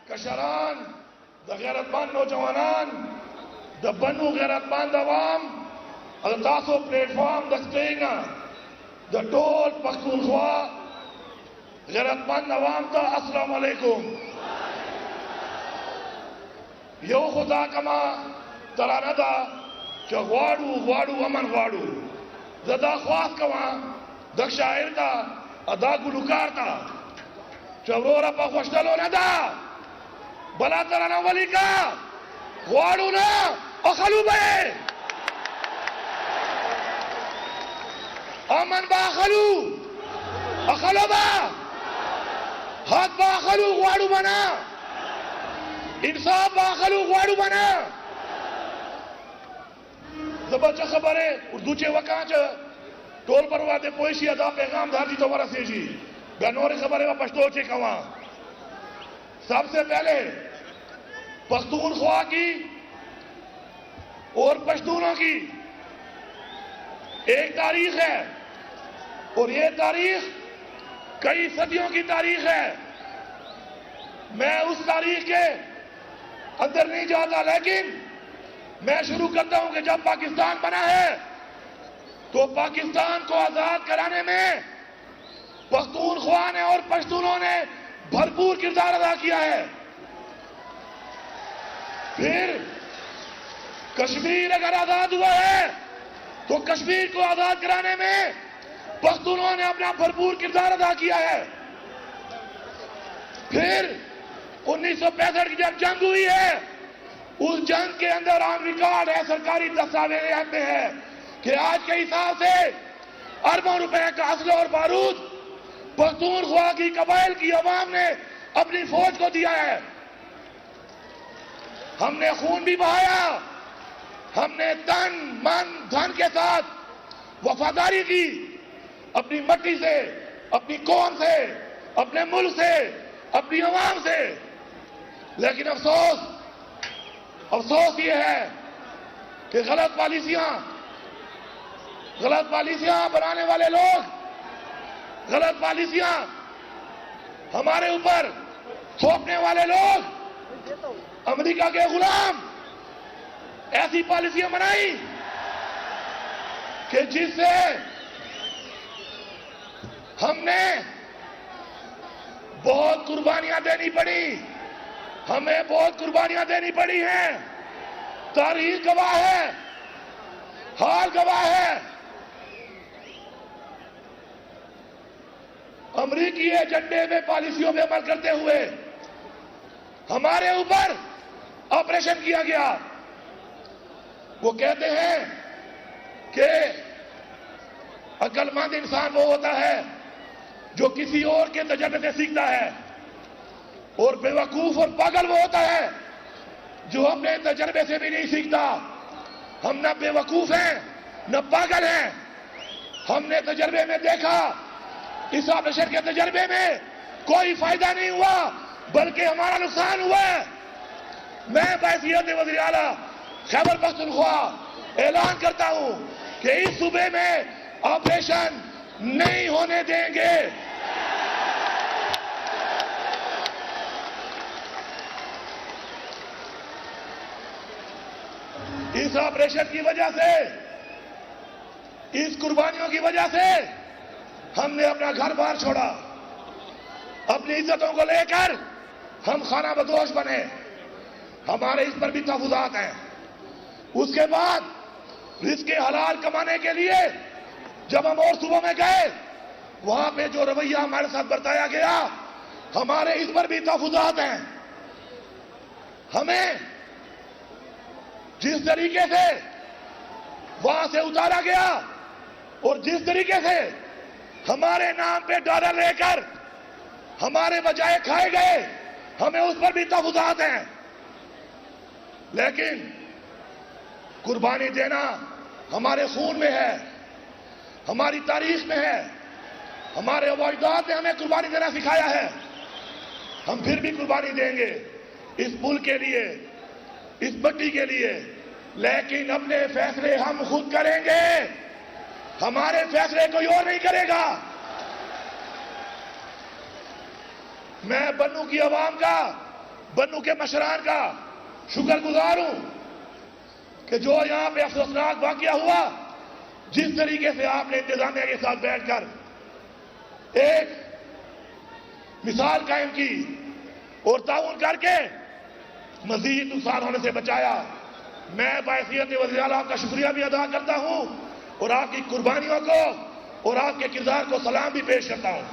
कशरान, the गैरतमंद नौजवानान, the बनू गैरतमंद अवाम, अल्तासो platform दस्तेना, the toll Pakhtunkhwa गैरतमंद अवाम ता अस्सलाम वालेकुम। यो खुदा कमा तराना दा च ग्वाडू ग्वाडू अमन ग्वाडू जदा ख्वास कमा द शायर दा अदा गुलकार ता चवरोरा पा खुशदलो न दा बला तराना वली का ग्वाडू ना अखलू बे अमन बा अखलू अखलो बा हक बा अखलू ग्वाडू बना इंसाफ बाखलू ग्वाडू बना जबरदस्त खबर है उर्दू चे वकाच टोल पर वादे पोइसी अदा पैगाम धारी तो वरसे जी गनोर खबर है पश्तो चे कवा सबसे पहले पख्तूनख्वा की और पश्तूनों की एक तारीख है और ये तारीख कई सदियों की तारीख है। मैं उस तारीख के अंदर नहीं जाता, लेकिन मैं शुरू करता हूं कि जब पाकिस्तान बना है तो पाकिस्तान को आजाद कराने में पख्तूनख्वा ने और पश्तूनों ने भरपूर किरदार अदा किया है। फिर कश्मीर अगर आजाद हुआ है तो कश्मीर को आजाद कराने में पख्तूनों ने अपना भरपूर किरदार अदा किया है। फिर 1965 की जब जंग हुई है, उस जंग के अंदर ऑन रिकॉर्ड है, सरकारी दस्तावेज में है कि आज के हिसाब से अरबों रुपए का असला और बारूद पख्तूनख्वा की कबाइल की अवाम ने अपनी फौज को दिया है। हमने खून भी बहाया, हमने तन मन धन के साथ वफादारी की, अपनी मट्टी से, अपनी कौम से, अपने मुल्क से, अपनी अवाम से। लेकिन अफसोस ये है कि गलत पॉलिसियां बनाने वाले लोग, गलत पॉलिसियां हमारे ऊपर थोपने वाले लोग, अमेरिका के गुलाम ऐसी पॉलिसियां बनाई कि जिससे हमने बहुत कुर्बानियां देनी पड़ी, हमें बहुत कुर्बानियां देनी पड़ी हैं। तारीख गवाह है, हाल गवाह है। अमरीकी एजेंडे में पॉलिसियों में अमल करते हुए हमारे ऊपर ऑपरेशन किया गया। वो कहते हैं कि अक्लमंद इंसान वो होता है जो किसी और के तजर्बे से सीखता है, और बेवकूफ और पागल वो होता है जो अपने तजर्बे से भी नहीं सीखता। हम न बेवकूफ हैं न पागल हैं। हमने तजर्बे में देखा, इस ऑपरेशन के तजर्बे में कोई फायदा नहीं हुआ, बल्कि हमारा नुकसान हुआ है। मैं बहैसियत वज़ीर आला खैबर पख्तूनख्वा ऐलान करता हूं कि इस सूबे में ऑपरेशन नहीं होने देंगे। इस ऑपरेशन की वजह से, इस कुर्बानियों की वजह से हमने अपना घर बार छोड़ा, अपनी इज्जतों को लेकर हम खाना बदोश बने, हमारे इस पर भी तहफुजात हैं। उसके बाद रिस्क हलाल कमाने के लिए जब हम और सूबों में गए, वहां पे जो रवैया हमारे साथ बरताया गया, हमारे इस पर भी तहफुजात हैं। हमें जिस तरीके से वहां से उतारा गया और जिस तरीके से हमारे नाम पे डॉलर लेकर हमारे बजाय खाए गए, हमें उस पर भी तहफुजात हैं। लेकिन कुर्बानी देना हमारे खून में है, हमारी तारीख में है, हमारे अजदाद ने हमें कुर्बानी देना सिखाया है। हम फिर भी कुर्बानी देंगे इस मुल्क के लिए, इस मट्टी के लिए, लेकिन अपने फैसले हम खुद करेंगे, हमारे फैसले कोई और नहीं करेगा। मैं बन्नू की आवाम का बन्नू के मशरान का शुक्रगुजार हूं कि जो यहां पे अफसोसनाक वाकया हुआ, जिस तरीके से आपने इंतजामिया के साथ बैठकर एक मिसाल कायम की और ताउन करके मजीद नुकसान होने से बचाया। मैं बायसियत वज़ीर आला का शुक्रिया भी अदा करता हूं और आपकी कुर्बानियों को और आपके किरदार को सलाम भी पेश करता हूं।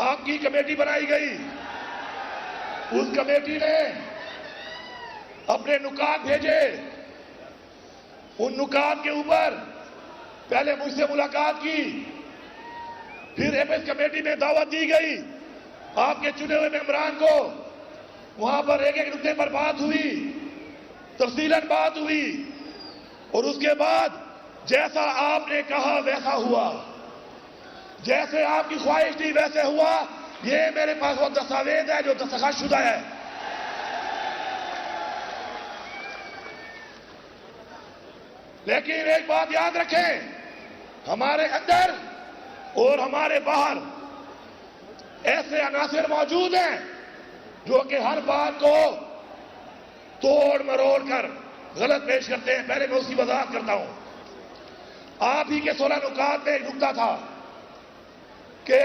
आपकी कमेटी बनाई गई, उस कमेटी ने अपने नुकात भेजे, उन नुकात के ऊपर पहले मुझसे मुलाकात की, फिर एपेक्स कमेटी में दावत दी गई, आपके चुने हुए मेंबरान को वहां पर एक एक नुक्ते पर बात हुई, तफसीलन बात हुई और उसके बाद जैसा आपने कहा वैसा हुआ, जैसे आपकी ख्वाहिश थी वैसे हुआ। ये मेरे पास वो दस्तावेज है जो दस्तखतशुदा है। लेकिन एक बात याद रखें, हमारे अंदर और हमारे बाहर ऐसे अनासिर मौजूद हैं जो कि हर बात को तोड़ मरोड़ कर गलत पेश करते हैं। पहले मैं उसकी वजाहत करता हूं। आप ही के 16 नुकात में एक नुकता था कि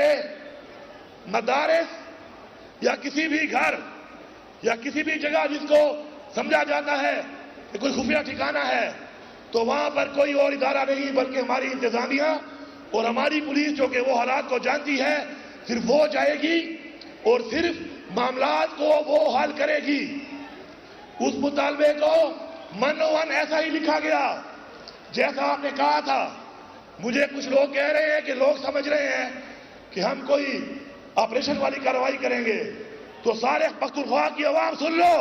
मदारिस या किसी भी घर या किसी भी जगह जिसको समझा जाता है कि कोई खुफिया ठिकाना है, तो वहां पर कोई और इदारा नहीं बल्कि हमारी इंतजामिया और हमारी पुलिस जो कि वो हालात को जानती है, सिर्फ वो जाएगी और सिर्फ मामलात को वो हल करेगी। उस मुतालबे को मनोवन ऐसा ही लिखा गया जैसा आपने कहा था। मुझे कुछ लोग कह रहे हैं कि लोग समझ रहे हैं कि हम कोई ऑपरेशन वाली कार्रवाई करेंगे, तो सारे पख्तूनख्वा की आवाम सुन लो,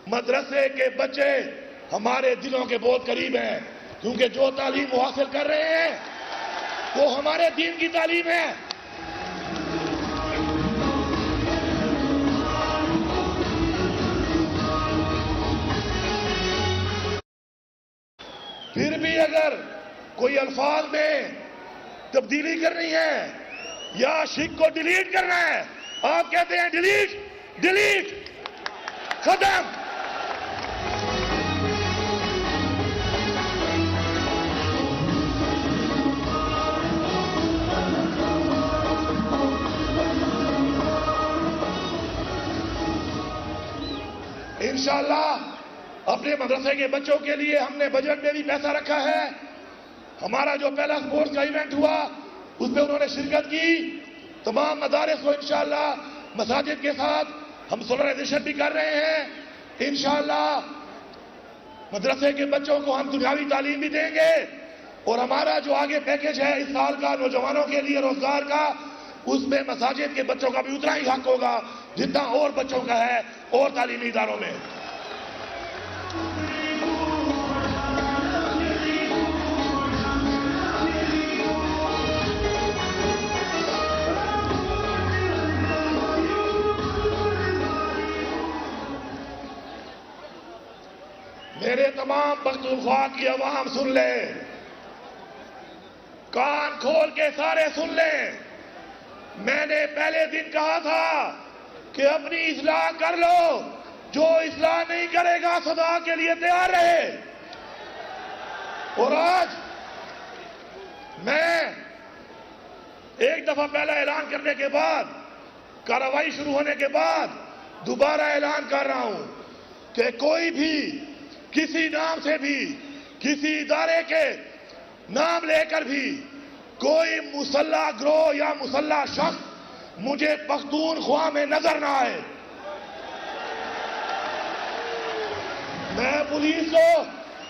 मदरसे के बच्चे हमारे दिलों के बहुत करीब हैं, क्योंकि जो तालीम वो हासिल कर रहे हैं वो हमारे दीन की तालीम है। फिर भी अगर कोई अल्फाज में तब्दीली करनी है या शिक को डिलीट करना है, आप कहते हैं डिलीट डिलीट, खत्म। इंशाअल्लाह अपने मदरसे के बच्चों के लिए हमने बजट में भी पैसा रखा है। हमारा जो पहला स्पोर्ट्स का इवेंट हुआ उसमें उन्होंने शिरकत की। तमाम मदारिस को इंशाअल्लाह मसाजिद के साथ हम सोलराइजेशन भी कर रहे हैं। इंशाअल्लाह मदरसे के बच्चों को हम दुनियावी तालीम भी देंगे और हमारा जो आगे पैकेज है इस साल का नौजवानों के लिए रोजगार का, उसमें मसाजिद के बच्चों का भी उतना ही हक होगा जितना और बच्चों का है और तालीमी इदारों में। मेरे तमाम पख्तूनख्वा की आवाम सुन ले, कान खोल के सारे सुन ले। मैंने पहले दिन कहा था कि अपनी इस्लाह कर लो, जो इस्लाह नहीं करेगा सदा के लिए तैयार रहे। और आज मैं एक दफा पहला ऐलान करने के बाद, कार्रवाई शुरू होने के बाद दोबारा ऐलान कर रहा हूं कि कोई भी किसी नाम से भी, किसी इदारे के नाम लेकर भी कोई मुसल्ला ग्रोह या मुसल्ला शख्स मुझे पख्तूनख्वा में नजर ना आए। मैं पुलिस को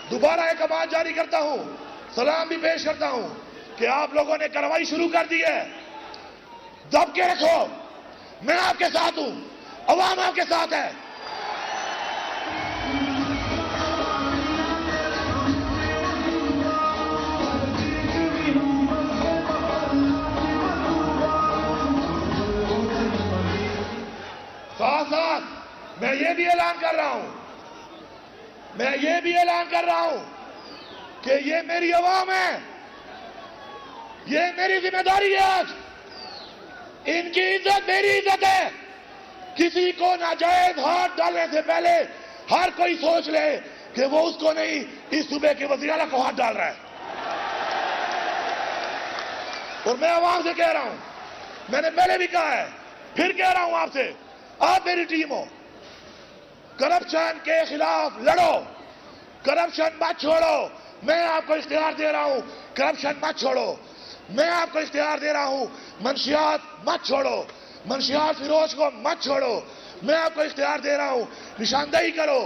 दोबारा एक आवाज जारी करता हूं, सलाम भी पेश करता हूं कि आप लोगों ने कार्रवाई शुरू कर दी है, दब के रखो। मैं आपके साथ हूं, अवाम आपके साथ है। साथ साथ मैं ये ये भी ऐलान कर रहा हूं, मैं ये भी ऐलान कर रहा हूं कि ये मेरी आवाम है, ये मेरी जिम्मेदारी है। आज इनकी इज्जत मेरी इज्जत है। किसी को नाजायज हाथ डालने से पहले हर कोई सोच ले कि वो उसको नहीं, इस सूबे के वज़ीर आला को हाथ डाल रहा है। और मैं आवाम से कह रहा हूं, मैंने पहले भी कहा है, फिर कह रहा हूं आपसे, आप मेरी टीम हो, करप्शन के खिलाफ लड़ो, करप्शन मत छोड़ो। मैं आपको इख्तियार दे रहा हूं, करप्शन मत छोड़ो। मैं आपको इख्तियार दे रहा हूं, मंशियात मत छोड़ो, मंशियात फिरोज को मत छोड़ो। मैं आपको इख्तियार दे रहा हूं, निशानदेही करो,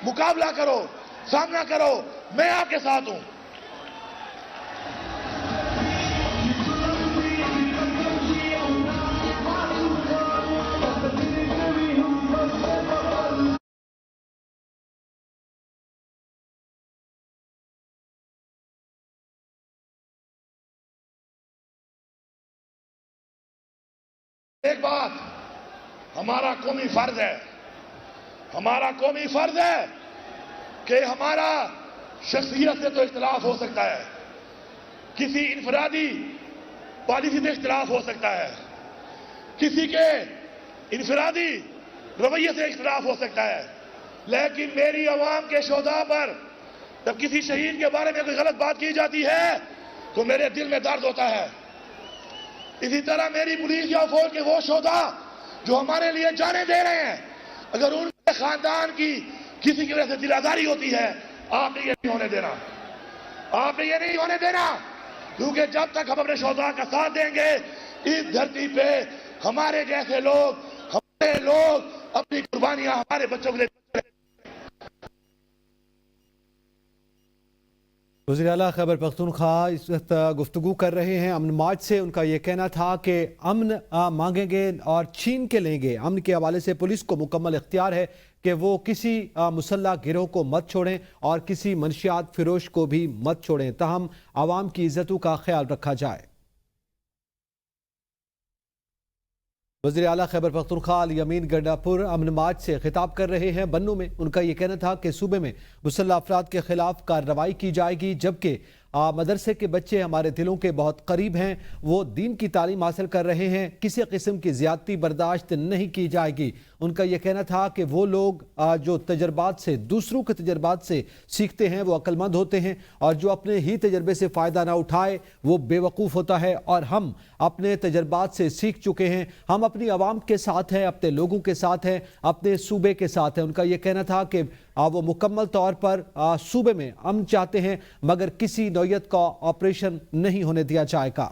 मुकाबला करो, सामना करो, मैं आपके साथ हूं। एक बात, हमारा कौमी फर्ज है, हमारा कौमी फर्ज है कि हमारा शख्सियत से तो इख्तिलाफ हो सकता है, किसी इनफरादी पॉलिसी से इख्तिलाफ हो सकता है, किसी के इनफरादी रवैये से इख्तिलाफ हो सकता है, लेकिन मेरी आवाम के शोधा पर जब किसी शहीद के बारे में कोई गलत बात की जाती है तो मेरे दिल में दर्द होता है। इसी तरह मेरी पुलिस या फौज के वो शोधा जो हमारे लिए जाने दे रहे हैं, अगर उनके खानदान की किसी की वजह से दिल आजारी होती है, आपने ये नहीं होने देना, आपने ये नहीं होने देना। क्योंकि जब तक हम अपने शोधा का साथ देंगे, इस धरती पे हमारे जैसे लोग अपनी कुर्बानियां हमारे बच्चों के लिए। वज़ीर आला खैबर पख्तूनख्वा इस वक्त गुफ्तगू कर रहे हैं अमन मार्च से। उनका यह कहना था कि अमन मांगेंगे और छीन के लेंगे। अमन के हवाले से पुलिस को मुकम्मल इख्तियार है कि वो किसी मुसल्लह गिरोह को मत छोड़ें और किसी मंशियात फिरोश को भी मत छोड़ें, ताहम आवाम की इज्जतों का ख्याल रखा जाए। वज़ीर आला खैबर पख्तूनख्वा अल यमीन गंडापुर अमन मार्च से खिताब कर रहे हैं बन्नू में। उनका यह कहना था कि सूबे में मुसल्लह अफराद के खिलाफ कार्रवाई की जाएगी, जबकि मदरसे के बच्चे हमारे दिलों के बहुत करीब हैं, वो दीन की तालीम हासिल कर रहे हैं, किसी किस्म की ज़्यादती बर्दाश्त नहीं की जाएगी। उनका यह कहना था कि वो लोग जो तजर्बात से, दूसरों के तजर्बात से सीखते हैं वो अक्लमंद होते हैं, और जो अपने ही तजर्बे से फ़ायदा ना उठाए वो बेवकूफ़ होता है। और हम अपने तजर्बात से सीख चुके हैं, हम अपनी आवाम के साथ हैं, अपने लोगों के साथ हैं, अपने सूबे के साथ हैं। उनका यह कहना था कि वो मुकम्मल तौर पर सूबे में अमन चाहते हैं, मगर किसी नौयत का ऑपरेशन नहीं होने दिया जाएगा।